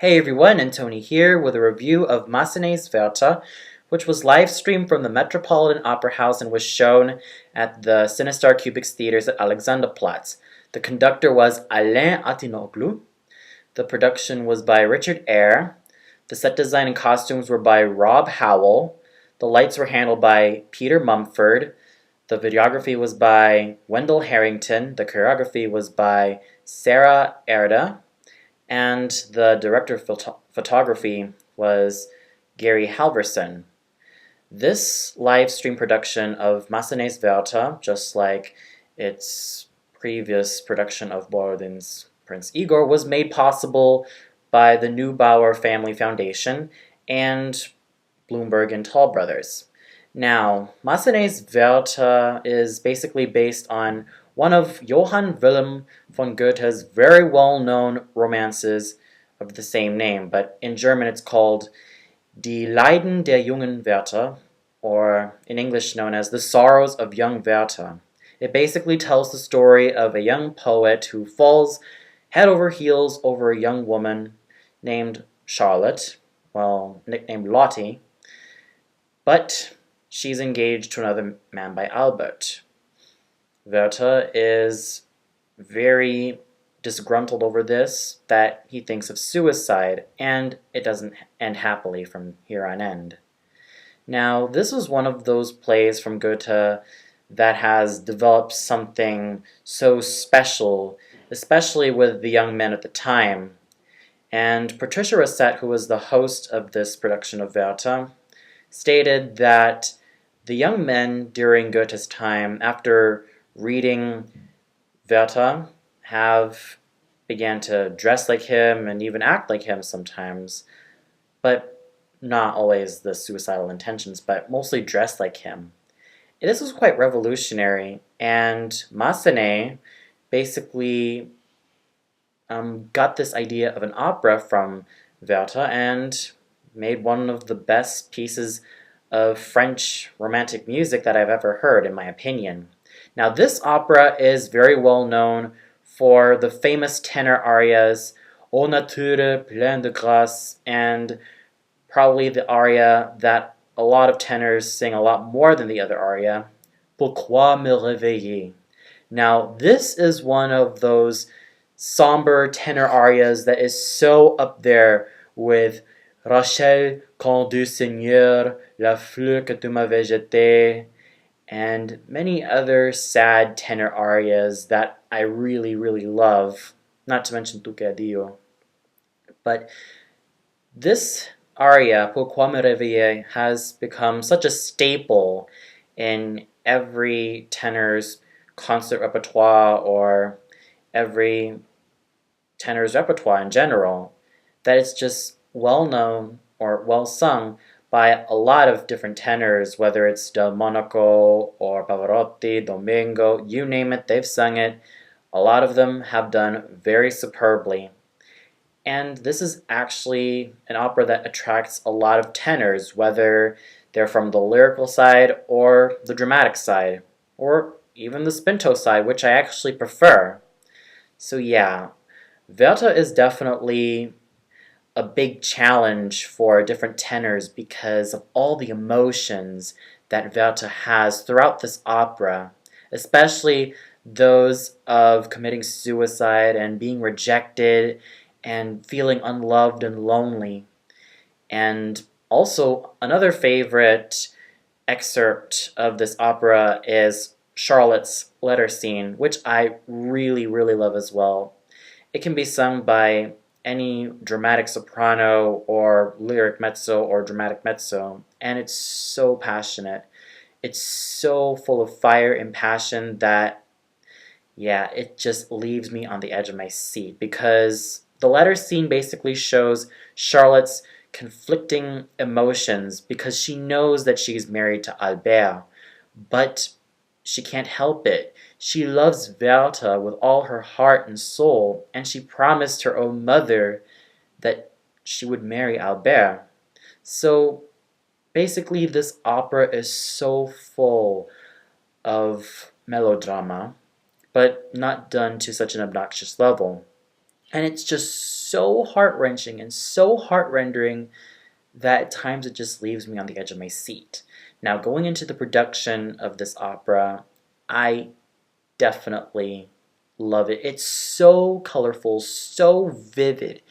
Hey everyone, and Tony here with a review of Massenet's Werther, which was live streamed from the Metropolitan Opera House and was shown at the Sinistar Cubics Theaters at Alexanderplatz. The conductor was Alain Atinoglu. The production was by Richard Eyre. The set design and costumes were by Rob Howell. The lights were handled by Peter Mumford. The videography was by Wendell Harrington. The choreography was by Sarah Erda. And the director of photography was Gary Halverson. This live stream production of Massenet's Werther, just like its previous production of Borodin's Prince Igor, was made possible by the Neubauer Family Foundation and Bloomberg and Tall Brothers. Now, Massenet's Werther is basically based on one of Johann Wilhelm von Goethe's very well-known romances of the same name, but in German it's called Die Leiden der jungen Werther, or in English known as The Sorrows of Young Werther. It basically tells the story of a young poet who falls head over heels over a young woman named Charlotte, well, nicknamed Lottie, but she's engaged to another man by Albert. Werther is very disgruntled over this, that he thinks of suicide, and it doesn't end happily from here on end. Now, this was one of those plays from Goethe that has developed something so special, especially with the young men at the time. And Patricia Rosset, who was the host of this production of Werther, stated that the young men during Goethe's time, after reading Werther, have began to dress like him and even act like him sometimes, but not always the suicidal intentions, but mostly dress like him. This was quite revolutionary, and Massenet basically got this idea of an opera from Werther and made one of the best pieces of French romantic music that I've ever heard, in my opinion. Now, this opera is very well known for the famous tenor arias Ô nature pleine de grâce, and probably the aria that a lot of tenors sing a lot more than the other aria, Pourquoi me réveiller? Now, this is one of those somber tenor arias that is so up there with Rachel, quand du Seigneur, la fleur que tu m'avais jetée, and many other sad tenor arias that I really, really love, not to mention Tu que Dio. But this aria, Pourquoi me réveiller, has become such a staple in every tenor's concert repertoire or every tenor's repertoire in general, that it's just well known or well sung by a lot of different tenors, whether it's Delmonico or Pavarotti, Domingo, you name it, they've sung it. A lot of them have done very superbly. And this is actually an opera that attracts a lot of tenors, whether they're from the lyrical side or the dramatic side, or even the spinto side, which I actually prefer. So yeah, Werther is definitely a big challenge for different tenors because of all the emotions that Werther has throughout this opera, especially those of committing suicide and being rejected and feeling unloved and lonely. And also, another favorite excerpt of this opera is Charlotte's letter scene, which I really, really love as well. It can be sung by any dramatic soprano or lyric mezzo or dramatic mezzo, and it's so passionate. It's so full of fire and passion that, yeah, it just leaves me on the edge of my seat, because the letter scene basically shows Charlotte's conflicting emotions because she knows that she's married to Albert, but she can't help it. She loves Werther with all her heart and soul, and she promised her own mother that she would marry Albert. So basically, this opera is so full of melodrama, but not done to such an obnoxious level. And it's just so heart-wrenching and so heart-rendering that at times it just leaves me on the edge of my seat. Now, going into the production of this opera, I definitely love it. It's so colorful, so vivid,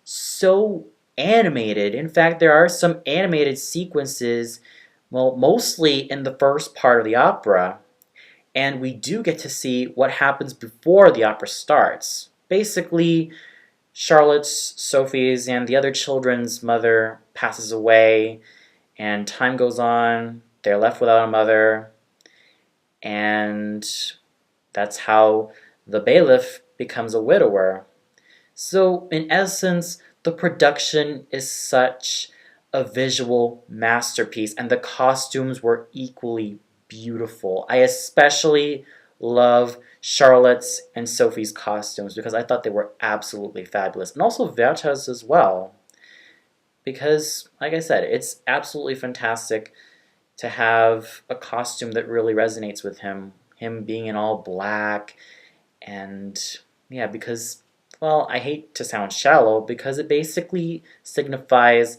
so animated. In fact, there are some animated sequences, well, mostly in the first part of the opera, and we do get to see what happens before the opera starts. Basically, Charlotte's, Sophie's, and the other children's mother passes away, and time goes on. They're left without a mother, and that's how the bailiff becomes a widower. So, in essence, the production is such a visual masterpiece, and the costumes were equally beautiful. I especially love Charlotte's and Sophie's costumes because I thought they were absolutely fabulous, and also Werther's as well. Because, like I said, it's absolutely fantastic to have a costume that really resonates with him. Him being in all black, and yeah, because, well, I hate to sound shallow, because it basically signifies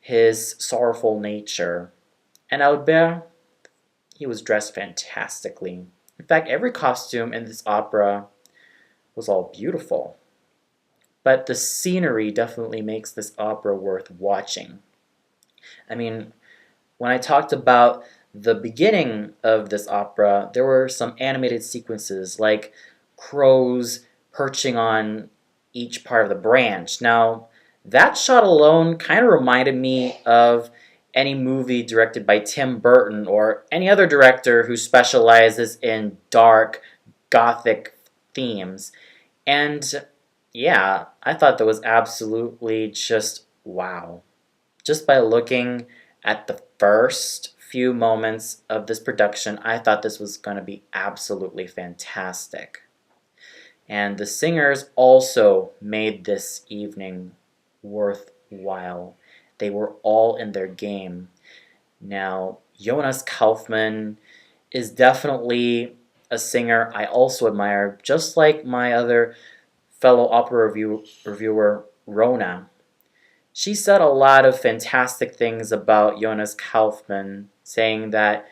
his sorrowful nature. And Albert, he was dressed fantastically. In fact, every costume in this opera was all beautiful. But the scenery definitely makes this opera worth watching. I mean, when I talked about the beginning of this opera, there were some animated sequences like crows perching on each part of the branch. Now, that shot alone kind of reminded me of any movie directed by Tim Burton or any other director who specializes in dark, gothic themes. And yeah, I thought that was absolutely just wow. Just by looking at the first few moments of this production, I thought this was going to be absolutely fantastic. And the singers also made this evening worthwhile. They were all in their game. Now, Jonas Kaufmann is definitely a singer I also admire, just like my other fellow opera reviewer, Rowna. She said a lot of fantastic things about Jonas Kaufmann, saying that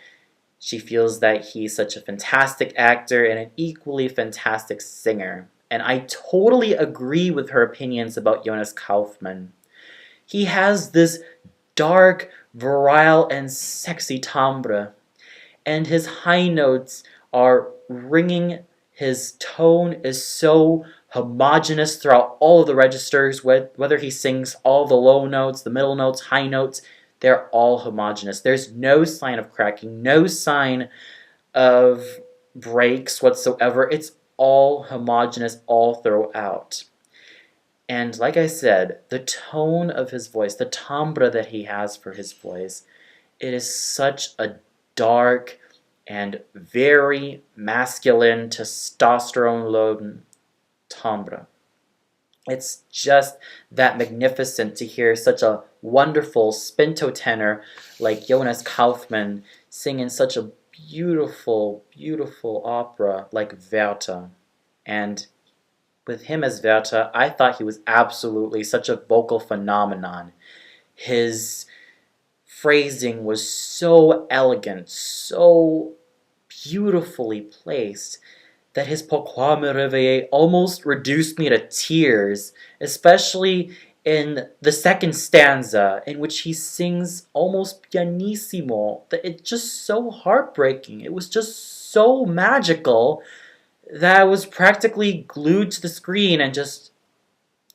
she feels that he's such a fantastic actor and an equally fantastic singer. And I totally agree with her opinions about Jonas Kaufmann. He has this dark, virile, and sexy timbre, and his high notes are ringing. His tone is so homogeneous throughout all of the registers, whether he sings all the low notes, the middle notes, high notes, they're all homogeneous. There's no sign of cracking, no sign of breaks whatsoever. It's all homogeneous all throughout. And like I said, the tone of his voice, the timbre that he has for his voice, it is such a dark and very masculine, testosterone-laden timbre. It's just that magnificent to hear such a wonderful spinto tenor like Jonas Kaufmann sing in such a beautiful, beautiful opera like Werther. And with him as Werther, I thought he was absolutely such a vocal phenomenon. His phrasing was so elegant, so beautifully placed, that his Pourquoi me réveiller almost reduced me to tears, especially in the second stanza, in which he sings almost pianissimo. It's just so heartbreaking. It was just so magical that I was practically glued to the screen and just,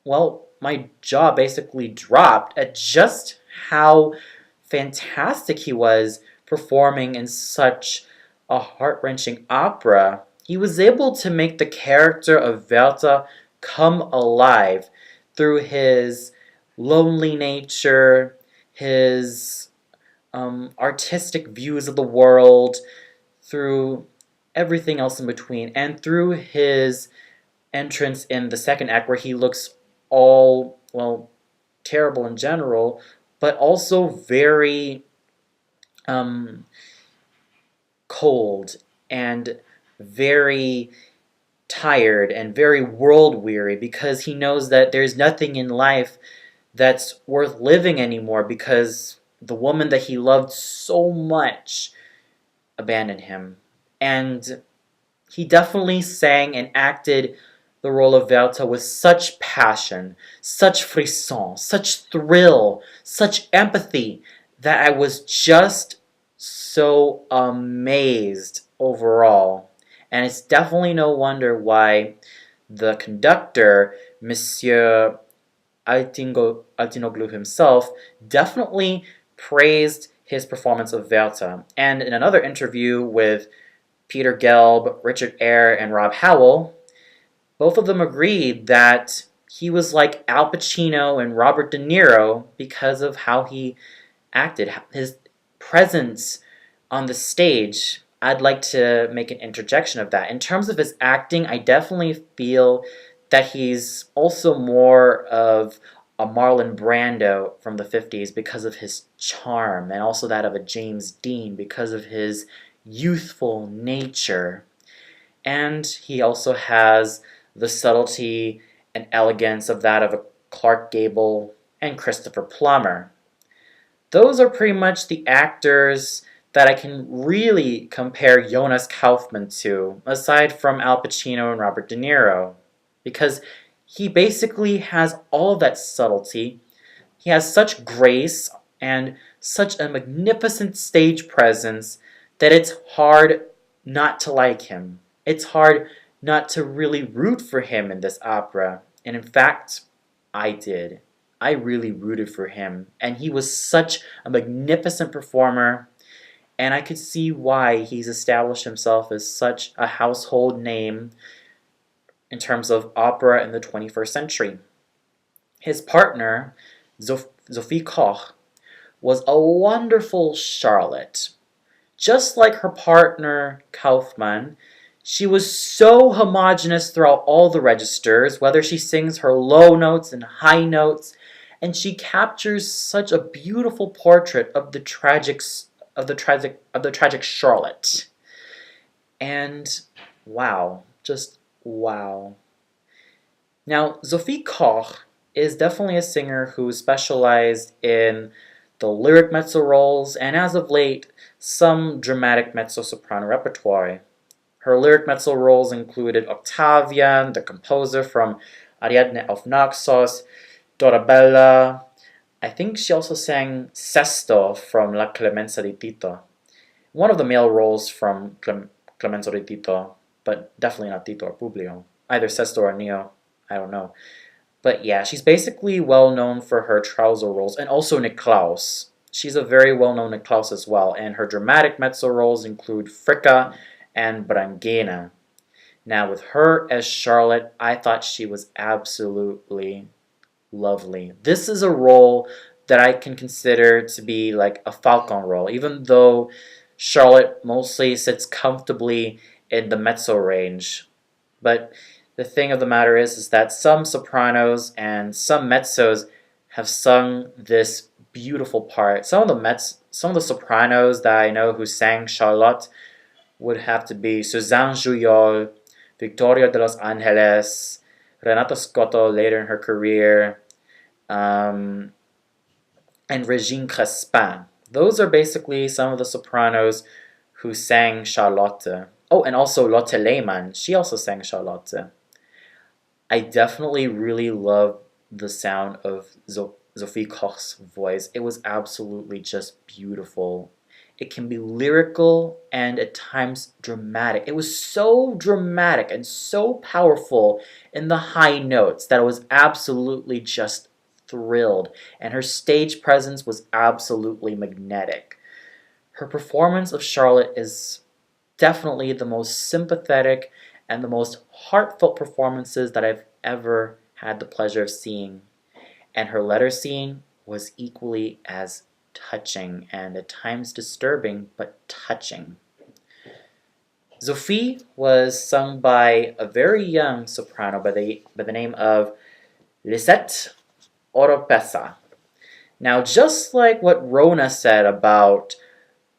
well, my jaw basically dropped at just how fantastic he was performing in such a heart-wrenching opera. He was able to make the character of Werther come alive through his lonely nature, his artistic views of the world, through everything else in between, and through his entrance in the second act where he looks all, well, terrible in general, but also very cold and very tired and very world-weary because he knows that there's nothing in life that's worth living anymore because the woman that he loved so much abandoned him. And he definitely sang and acted the role of Werther with such passion, such frisson, such thrill, such empathy that I was just so amazed overall. And it's definitely no wonder why the conductor, Monsieur Altinoglu himself, definitely praised his performance of Werther. And in another interview with Peter Gelb, Richard Eyre, and Rob Howell, both of them agreed that he was like Al Pacino and Robert De Niro because of how he acted, his presence on the stage. I'd like to make an interjection of that. In terms of his acting, I definitely feel that he's also more of a Marlon Brando from the 50s because of his charm, and also that of a James Dean because of his youthful nature. And he also has the subtlety and elegance of that of a Clark Gable and Christopher Plummer. Those are pretty much the actors that I can really compare Jonas Kaufmann to, aside from Al Pacino and Robert De Niro, because he basically has all of that subtlety. He has such grace and such a magnificent stage presence that it's hard not to like him. It's hard not to really root for him in this opera. And in fact, I did. I really rooted for him. And he was such a magnificent performer. And I could see why he's established himself as such a household name in terms of opera in the 21st century. His partner, Sophie Koch, was a wonderful Charlotte. Just like her partner, Kaufmann, she was so homogeneous throughout all the registers, whether she sings her low notes and high notes, and she captures such a beautiful portrait of the tragic Charlotte. And wow, just wow. Now, Sophie Koch is definitely a singer who specialized in the lyric mezzo roles and, as of late, some dramatic mezzo-soprano repertoire. Her lyric mezzo roles included Octavian, the composer from Ariadne auf Naxos, Dorabella. I think she also sang Sesto from La Clemenza di Tito. One of the male roles from Clemenza di Tito, but definitely not Tito or Publio. Either Sesto or Neo, I don't know. But yeah, she's basically well known for her trouser roles, and also Niklaus. She's a very well-known Niklaus as well, and her dramatic mezzo roles include Fricka and Brangena. Now, with her as Charlotte, I thought she was absolutely lovely. This is a role that I can consider to be like a Falcon role, even though Charlotte mostly sits comfortably in the mezzo range. But the thing of the matter is that some sopranos and some mezzos have sung this beautiful part. Some of the sopranos that I know who sang Charlotte would have to be Suzanne Juyol, Victoria de los Angeles, Renata Scotto later in her career, and Regine Crespin. Those are basically some of the sopranos who sang Charlotte. Oh, and also Lotte Lehmann. She also sang Charlotte. I definitely really love the sound of Sophie Koch's voice. It was absolutely just beautiful. It can be lyrical and at times dramatic. It was so dramatic and so powerful in the high notes that I was absolutely just thrilled. And her stage presence was absolutely magnetic. Her performance of Charlotte is definitely the most sympathetic and the most heartfelt performances that I've ever had the pleasure of seeing. And her letter scene was equally as touching and at times disturbing, but touching. Sophie was sung by a very young soprano by the name of Lisette Oropesa. Now, just like what Rowna said about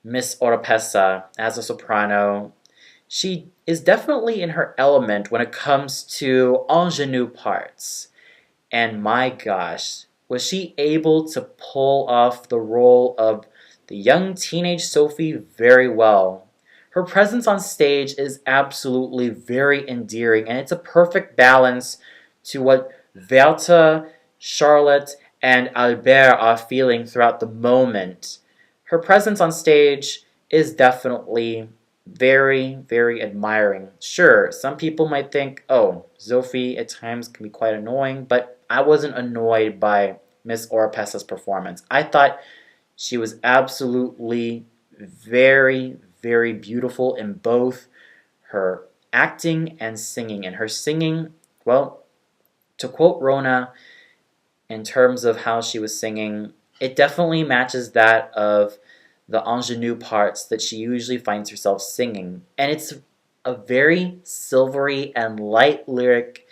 Miss Oropesa as a soprano, She is definitely in her element when it comes to ingenue parts. And my gosh, was she able to pull off the role of the young teenage Sophie very well. Her presence on stage is absolutely very endearing, and it's a perfect balance to what Werther, Charlotte, and Albert are feeling throughout the moment. Her presence on stage is definitely very, very admiring. Sure, some people might think, oh, Sophie at times can be quite annoying, but I wasn't annoyed by Miss Oropessa's performance. I thought she was absolutely very, very beautiful in both her acting and singing. And her singing, well, to quote Rowna, in terms of how she was singing, it definitely matches that of the ingenue parts that she usually finds herself singing. And it's a very silvery and light lyric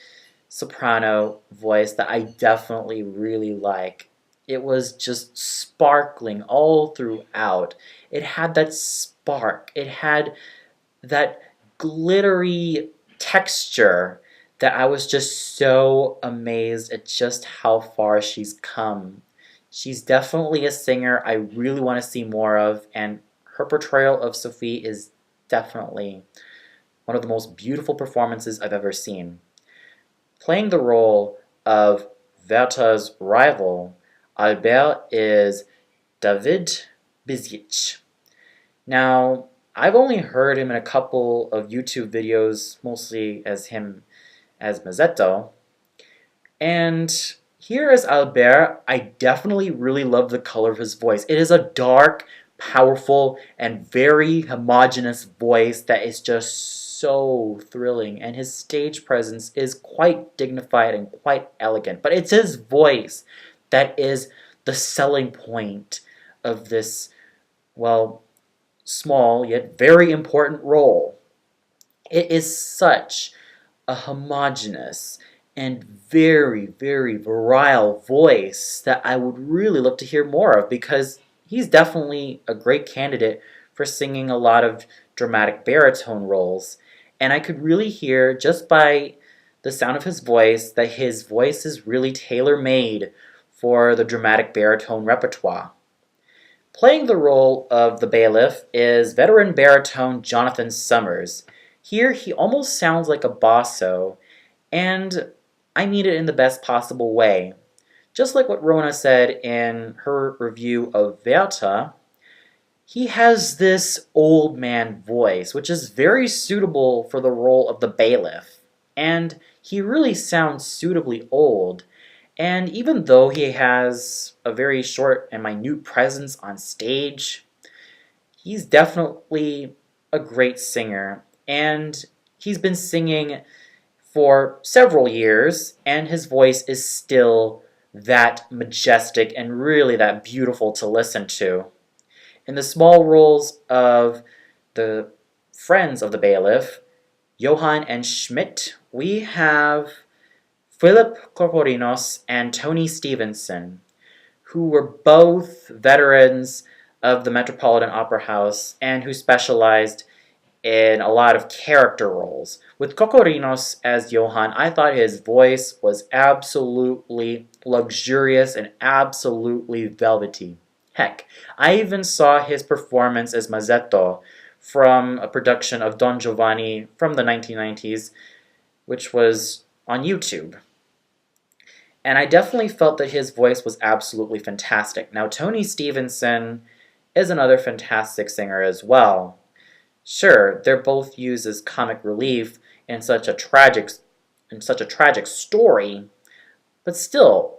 soprano voice that I definitely really like. It was just sparkling all throughout. It had that spark. It had that glittery texture that I was just so amazed at just how far she's come. She's definitely a singer I really want to see more of, and her portrayal of Sophie is definitely one of the most beautiful performances I've ever seen. Playing the role of Werther's rival, Albert, is David Bizic. Now, I've only heard him in a couple of YouTube videos, mostly as him as Mazzetto. And here as Albert, I definitely really love the color of his voice. It is a dark, powerful, and very homogeneous voice that is just so thrilling. And his stage presence is quite dignified and quite elegant. But it's his voice that is the selling point of this, well, small yet very important role. It is such a homogeneous and very, very virile voice that I would really love to hear more of, because he's definitely a great candidate for singing a lot of dramatic baritone roles. And I could really hear just by the sound of his voice that his voice is really tailor-made for the dramatic baritone repertoire. Playing the role of the bailiff is veteran baritone Jonathan Summers. Here he almost sounds like a basso, and I mean it in the best possible way. Just like what Rowna said in her review of Werther, he has this old man voice, which is very suitable for the role of the bailiff. And he really sounds suitably old. And even though he has a very short and minute presence on stage, he's definitely a great singer. And he's been singing for several years, and his voice is still that majestic and really that beautiful to listen to. In the small roles of the friends of the bailiff, Johann and Schmidt, we have Philip Corporinos and Tony Stevenson, who were both veterans of the Metropolitan Opera House and who specialized in a lot of character roles. With Corporinos as Johann, I thought his voice was absolutely luxurious and absolutely velvety. Heck, I even saw his performance as Mazzetto from a production of Don Giovanni from the 1990s, which was on YouTube. And I definitely felt that his voice was absolutely fantastic. Now, Tony Stevenson is another fantastic singer as well. Sure, they're both used as comic relief in such a tragic story, but still,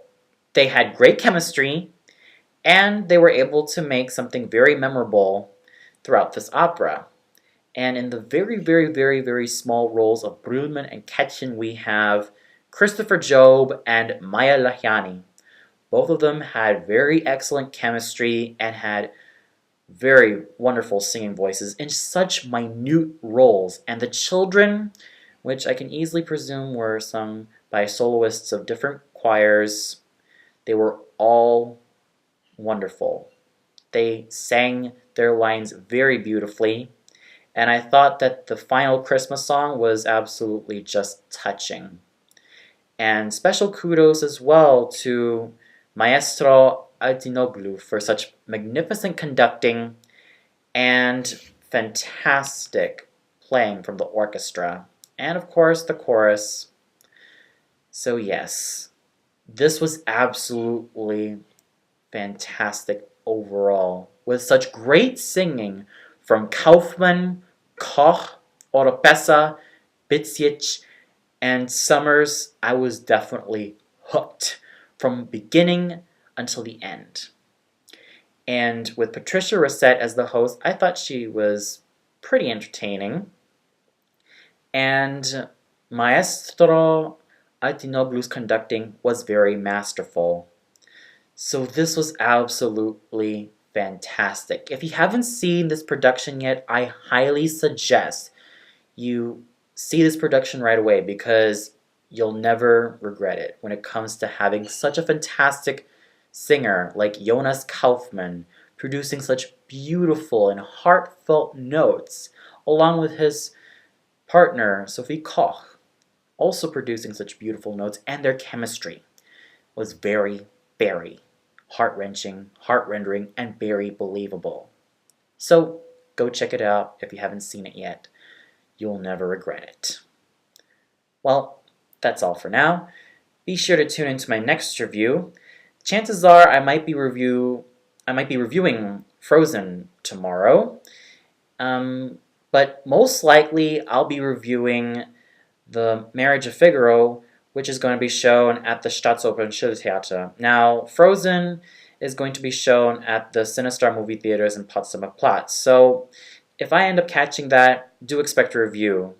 they had great chemistry, and they were able to make something very memorable throughout this opera. And in the very, very, very, very small roles of Brühlmann and Ketchen, we have Christopher Job and Maya Lahiani. Both of them had very excellent chemistry and had very wonderful singing voices in such minute roles. And the children, which I can easily presume were sung by soloists of different choirs, they were all wonderful. They sang their lines very beautifully, And I thought that the final Christmas song was absolutely just touching. And special kudos as well to Maestro Altinoglu for such magnificent conducting and fantastic playing from the orchestra. And of course, the chorus. So, yes, this was absolutely fantastic overall, with such great singing from Kaufmann, Koch, Oropesa, Bitsic, and Summers. I was definitely hooked from beginning until the end. And with Patricia Rosset as the host, I thought she was pretty entertaining. And Maestro Altinoglu's conducting was very masterful. So this was absolutely fantastic. If you haven't seen this production yet, I highly suggest you see this production right away because you'll never regret it when it comes to having such a fantastic singer like Jonas Kaufmann producing such beautiful and heartfelt notes, along with his partner Sophie Koch also producing such beautiful notes, and their chemistry was very, very heart-wrenching, heart-rendering, and very believable. So go check it out if you haven't seen it yet. You'll never regret it. Well, that's all for now. Be sure to tune into my next review. Chances are I might be reviewing Frozen tomorrow. But most likely I'll be reviewing The Marriage of Figaro, which is going to be shown at the Staatsoper and Schilltheater. Now, Frozen is going to be shown at the CineStar movie theaters in Potsdamer Platz. So if I end up catching that, do expect a review.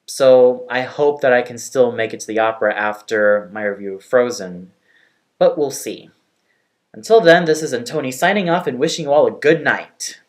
So I hope that I can still make it to the opera after my review of Frozen. But we'll see. Until then, this is Antoni signing off and wishing you all a good night.